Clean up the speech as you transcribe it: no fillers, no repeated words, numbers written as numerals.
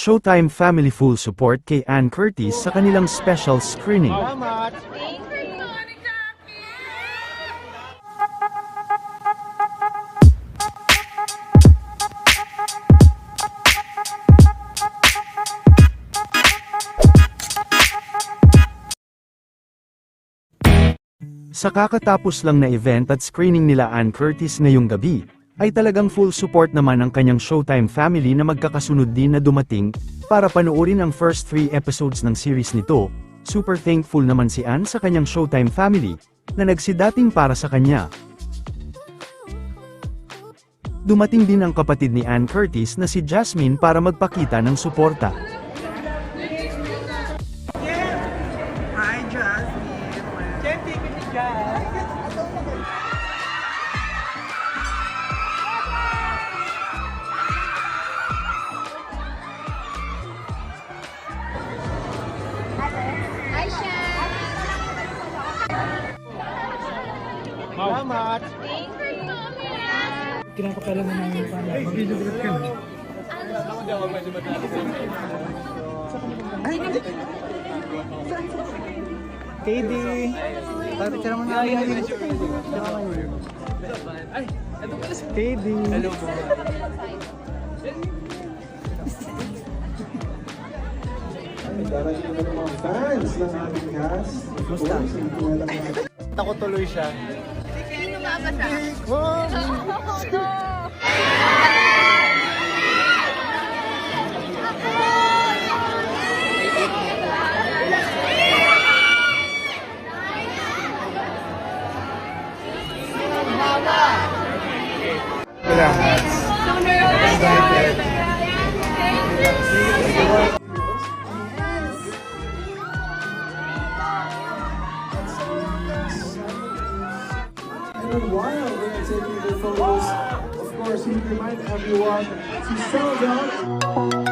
Showtime family full support kay Ann Curtis sa kanilang special screening. Salamat! Sa kakatapos lang na event at screening nila Ann Curtis ngayong gabi, ay talagang full support naman ang kanyang Showtime family na magkakasunod din na dumating, para panoorin ang first 3 episodes ng series nito. Super thankful naman si Ann sa kanyang Showtime family, na nagsidating para sa kanya. Dumating din ang kapatid ni Ann Curtis na si Jasmine para magpakita ng suporta. Hi, Jasmine! Jenty, kasi Jas! Hi, Shan! Salamat! Thank you! Kinakapalan mo namin pa. Mag-video-video ka na. KD! Picture mo namin. KD! Hello po. Darating naman ng mga fans ng ating cast. Musta? Ako tuloy siya. Sino nga ba siya? And while they're taking their photos, of course, we remind everyone to settle down.